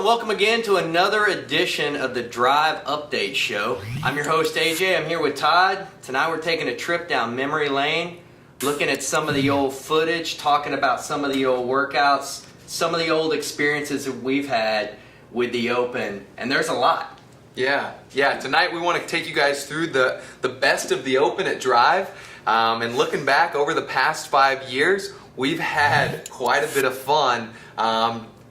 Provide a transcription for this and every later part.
welcome again to another edition of the DRiV Update Show. I'm your host AJ, I'm here with Todd. Tonight we're taking a trip down memory lane, looking at some of the old footage, talking about some of the old workouts, some of the old experiences that we've had with the Open, and there's a lot. Yeah. Tonight we want to take you guys through the best of the Open at DRiV, and looking back over the past 5 years, we've had quite a bit of fun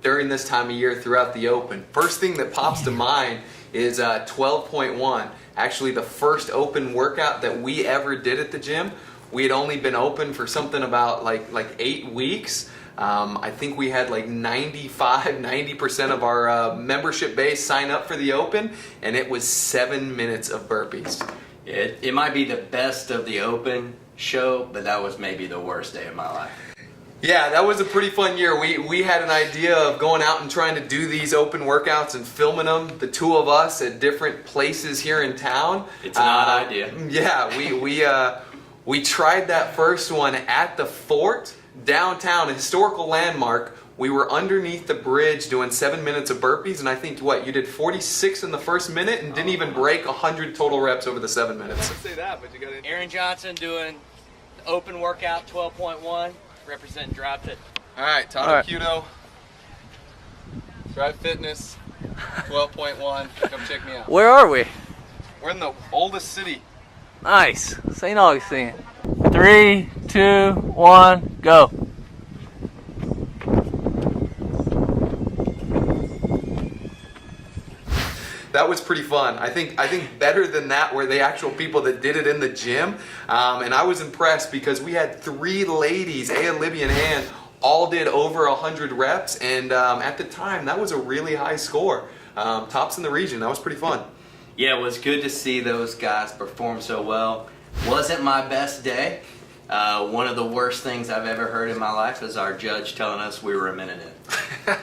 during this time of year throughout the Open. First thing that pops to mind is 12.1. Actually, the first Open workout that we ever did at the gym. We had only been open for something about like 8 weeks. I think we had like 90% of our membership base sign up for the Open, and it was 7 minutes of burpees. It might be the best of the Open show, but that was maybe the worst day of my life. Yeah, that was a pretty fun year. We had an idea of going out and trying to do these Open workouts and filming them, the two of us at different places here in town. It's an odd idea. Yeah, we tried that first one at the Fort, downtown, a historical landmark. We were underneath the bridge doing 7 minutes of burpees, and I think, you did 46 in the first minute and didn't even break 100 total reps over the 7 minutes. Say that, but you got Aaron Johnson doing the Open workout 12.1, representing DRiV Fit. All right, Todd Cudo, DRiV Fitness, 12.1. Come check me out. Where are we? We're in the oldest city. Nice. St. Augustine. 3, 2, 1, go. That was pretty fun. I think better than that were the actual people that did it in the gym. And I was impressed because we had 3 ladies, Libby and Ann, all did over 100 reps. And at the time, that was a really high score. Tops in the region. That was pretty fun. Yeah, it was good to see those guys perform so well. Wasn't my best day. One of the worst things I've ever heard in my life is our judge telling us we were a minute in.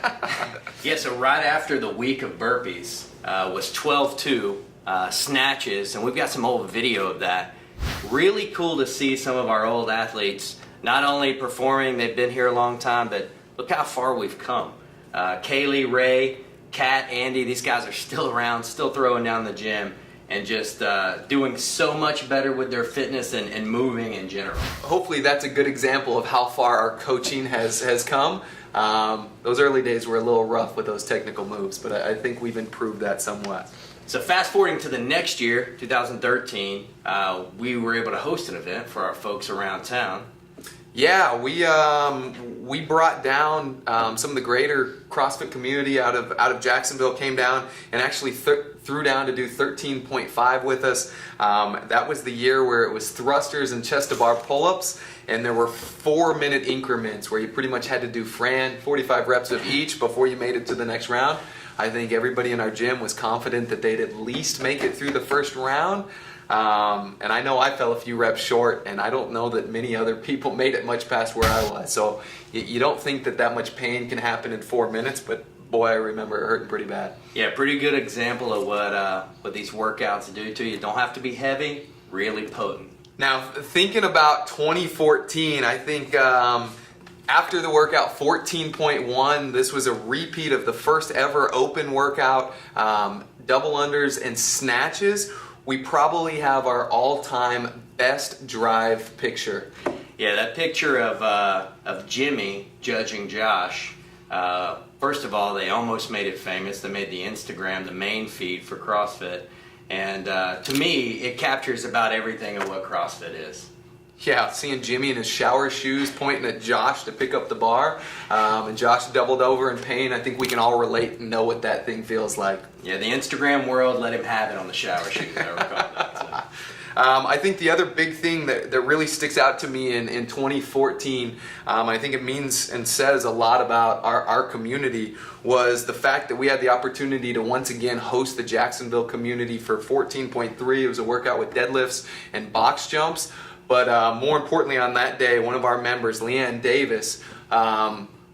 Yeah, so right after the week of burpees was 12.2 snatches, and we've got some old video of that. Really cool to see some of our old athletes not only performing, they've been here a long time, but look how far we've come. Kaylee, Ray, Kat, Andy, these guys are still around, still throwing down the gym, and just doing so much better with their fitness and moving in general. Hopefully that's a good example of how far our coaching has come. Those early days were a little rough with those technical moves, but I think we've improved that somewhat. So fast forwarding to the next year, 2013, we were able to host an event for our folks around town. Yeah, we brought down some of the greater CrossFit community out of Jacksonville, came down and actually threw down to do 13.5 with us. That was the year where it was thrusters and chest to bar pull-ups, and there were 4-minute increments where you pretty much had to do 45 reps of each before you made it to the next round. I think everybody in our gym was confident that they'd at least make it through the first round. And I know I fell a few reps short, and I don't know that many other people made it much past where I was. So you don't think that much pain can happen in 4 minutes, but boy, I remember it hurting pretty bad. Yeah, pretty good example of what these workouts do to you. Don't have to be heavy, really potent. Now, thinking about 2014, I think after the workout 14.1, this was a repeat of the first ever Open workout, double unders and snatches. We probably have our all-time best DRiV picture. Yeah, that picture of Jimmy judging Josh. First of all, they almost made it famous. They made the Instagram the main feed for CrossFit. And to me, it captures about everything of what CrossFit is. Yeah, seeing Jimmy in his shower shoes pointing at Josh to pick up the bar, and Josh doubled over in pain. I think we can all relate and know what that thing feels like. Yeah, the Instagram world let him have it on the shower shoes, I recall that. So. I think the other big thing that really sticks out to me in 2014, I think it means and says a lot about our community, was the fact that we had the opportunity to once again host the Jacksonville community for 14.3. It was a workout with deadlifts and box jumps. But more importantly on that day, one of our members, Leanne Davis,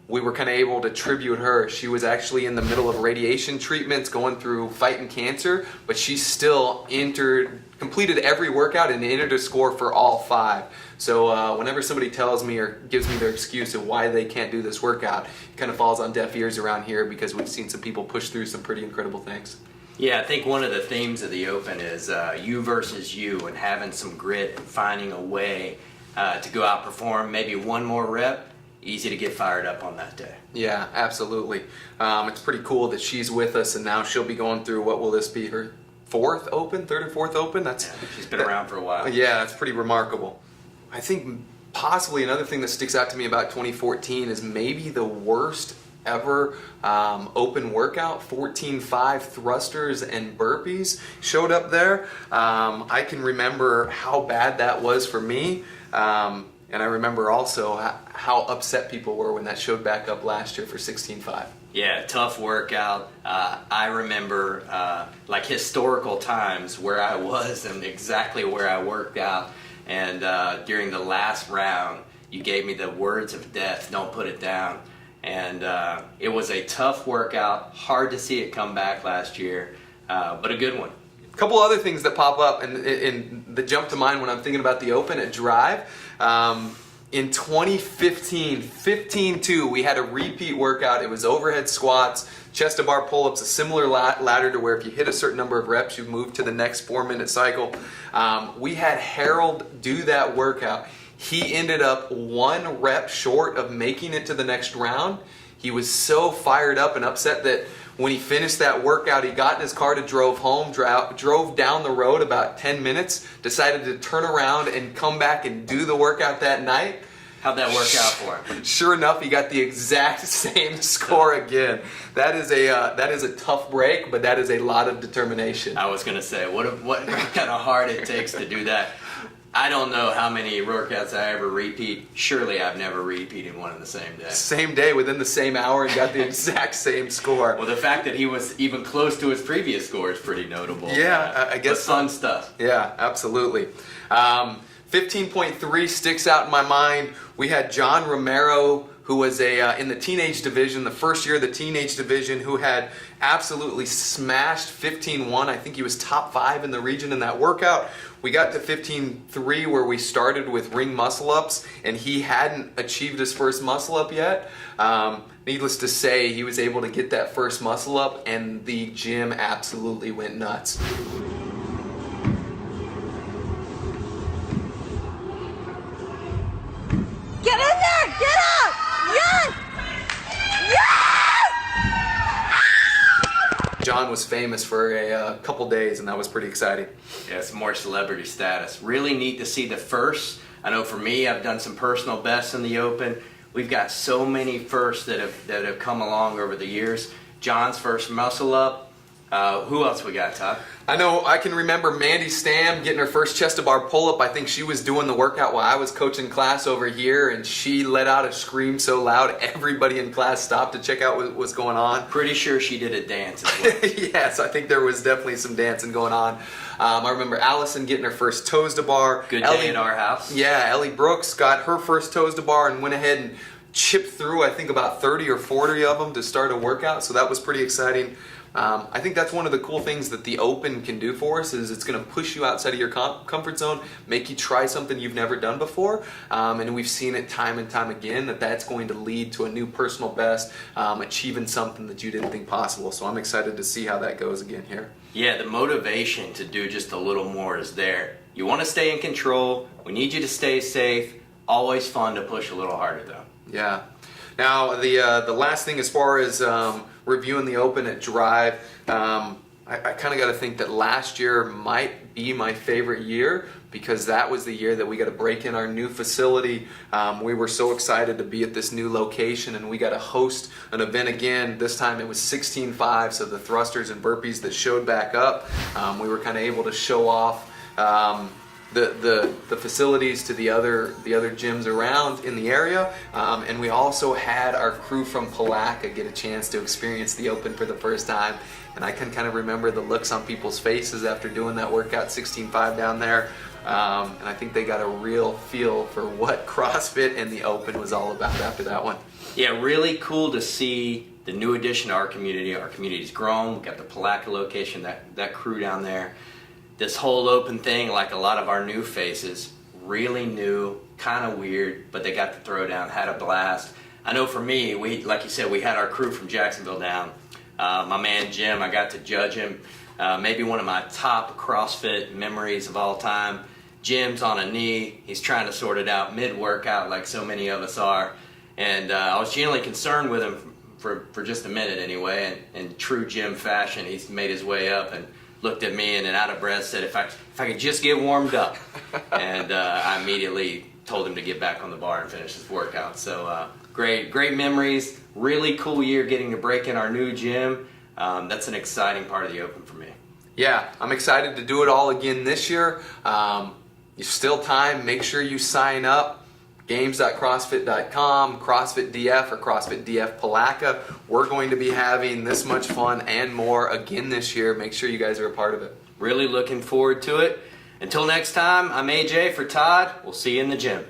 we were kind of able to tribute her. She was actually in the middle of radiation treatments, going through fighting cancer, but she still entered completed every workout and entered a score for all 5. So whenever somebody tells me or gives me their excuse of why they can't do this workout, it kind of falls on deaf ears around here because we've seen some people push through some pretty incredible things. Yeah, I think one of the themes of the Open is you versus you, and having some grit and finding a way to go out perform maybe one more rep. Easy to get fired up on that day. Yeah, absolutely. It's pretty cool that she's with us, and now she'll be going through, what will this be, her 4th Open, 3rd or 4th Open? She's been around for a while. Yeah, that's pretty remarkable. I think possibly another thing that sticks out to me about 2014 is maybe the worst ever open workout. 14.5 thrusters and burpees showed up there. I can remember how bad that was for me. And I remember also how upset people were when that showed back up last year for 16.5. Yeah, tough workout. I remember like historical times where I was and exactly where I worked out. And during the last round, you gave me the words of death, don't put it down. And it was a tough workout, hard to see it come back last year, but a good one. A couple other things that pop up and that jump to mind when I'm thinking about the Open at DRiV. In 2015, 15-2, we had a repeat workout. It was overhead squats, chest to bar pull-ups, a similar ladder to where if you hit a certain number of reps, you move to the next 4-minute cycle. We had Harold do that workout. He ended up 1 rep short of making it to the next round. He was so fired up and upset that when he finished that workout, he got in his car to drove home, drove down the road about 10 minutes, decided to turn around and come back and do the workout that night. How'd that work out for him? Sure enough, he got the exact same score again. That is a tough break, but that is a lot of determination. I was gonna say, what kind of hard it takes to do that. I don't know how many workouts I ever repeat. Surely I've never repeated one in the same day. Same day, within the same hour, and got the exact same score. Well, the fact that he was even close to his previous score is pretty notable. Yeah, I guess. But fun stuff. Yeah, absolutely. 15.3 sticks out in my mind. We had John Romero, who was in the teenage division, the first year of the teenage division, who had absolutely smashed 15.1. I think he was top 5 in the region in that workout. We got to 15.3 where we started with ring muscle ups, and he hadn't achieved his first muscle up yet. Needless to say, he was able to get that first muscle up, and the gym absolutely went nuts. Get in there! Get up! Yes! Yes! John was famous for a couple days, and that was pretty exciting. Yeah, some more celebrity status. Really neat to see the firsts. I know for me, I've done some personal bests in the Open. We've got so many firsts that have come along over the years. John's first muscle up. Who else we got, Todd? I know I can remember Mandy Stam getting her first chest to bar pull-up. I think she was doing the workout while I was coaching class over here, and she let out a scream so loud everybody in class stopped to check out what was going on. Pretty sure she did a dance as well. Yes, I think there was definitely some dancing going on. I remember Allison getting her first toes to bar. Good day at our house. Yeah, Ellie Brooks got her first toes to bar and went ahead and chipped through, I think, about 30 or 40 of them to start a workout, so that was pretty exciting. I think that's one of the cool things that the Open can do for us is it's going to push you outside of your comfort zone, make you try something you've never done before, and we've seen it time and time again that that's going to lead to a new personal best, achieving something that you didn't think possible. So I'm excited to see how that goes again here. Yeah, the motivation to do just a little more is there. You want to stay in control. We need you to stay safe. Always fun to push a little harder though. Yeah. Now the last thing as far as reviewing the Open at DRiV, I kind of got to think that last year might be my favorite year because that was the year that we got to break in our new facility. We were so excited to be at this new location, and we got to host an event again. This time it was 16.5, so the thrusters and burpees that showed back up. We were kind of able to show off the facilities to the other gyms around in the area, and we also had our crew from Palaca get a chance to experience the Open for the first time, and I can kind of remember the looks on people's faces after doing that workout 16.5 down there, and I think they got a real feel for what CrossFit and the Open was all about after that one. Yeah, really cool to see the new addition to our community. Our community's grown. We've got the Palaca location, that crew down there. this whole open thing, like a lot of our new faces, really new, kind of weird, but they got the throwdown, had a blast. I know for me, like you said, we had our crew from Jacksonville down. My man Jim, I got to judge him. Maybe one of my top CrossFit memories of all time. Jim's on a knee. He's trying to sort it out mid-workout like so many of us are. And I was genuinely concerned with him for just a minute anyway. And in true Jim fashion, he's made his way up and looked at me and then out of breath said, if I could just get warmed up. And I immediately told him to get back on the bar and finish his workout. So great memories. Really cool year getting to break in our new gym. That's an exciting part of the Open for me. Yeah, I'm excited to do it all again this year. There's still time. Make sure you sign up. Games.crossfit.com, CrossFit DF or CrossFit DF Palaca. We're going to be having this much fun and more again this year. Make sure you guys are a part of it. Really looking forward to it. Until next time, I'm AJ for Todd. We'll see you in the gym.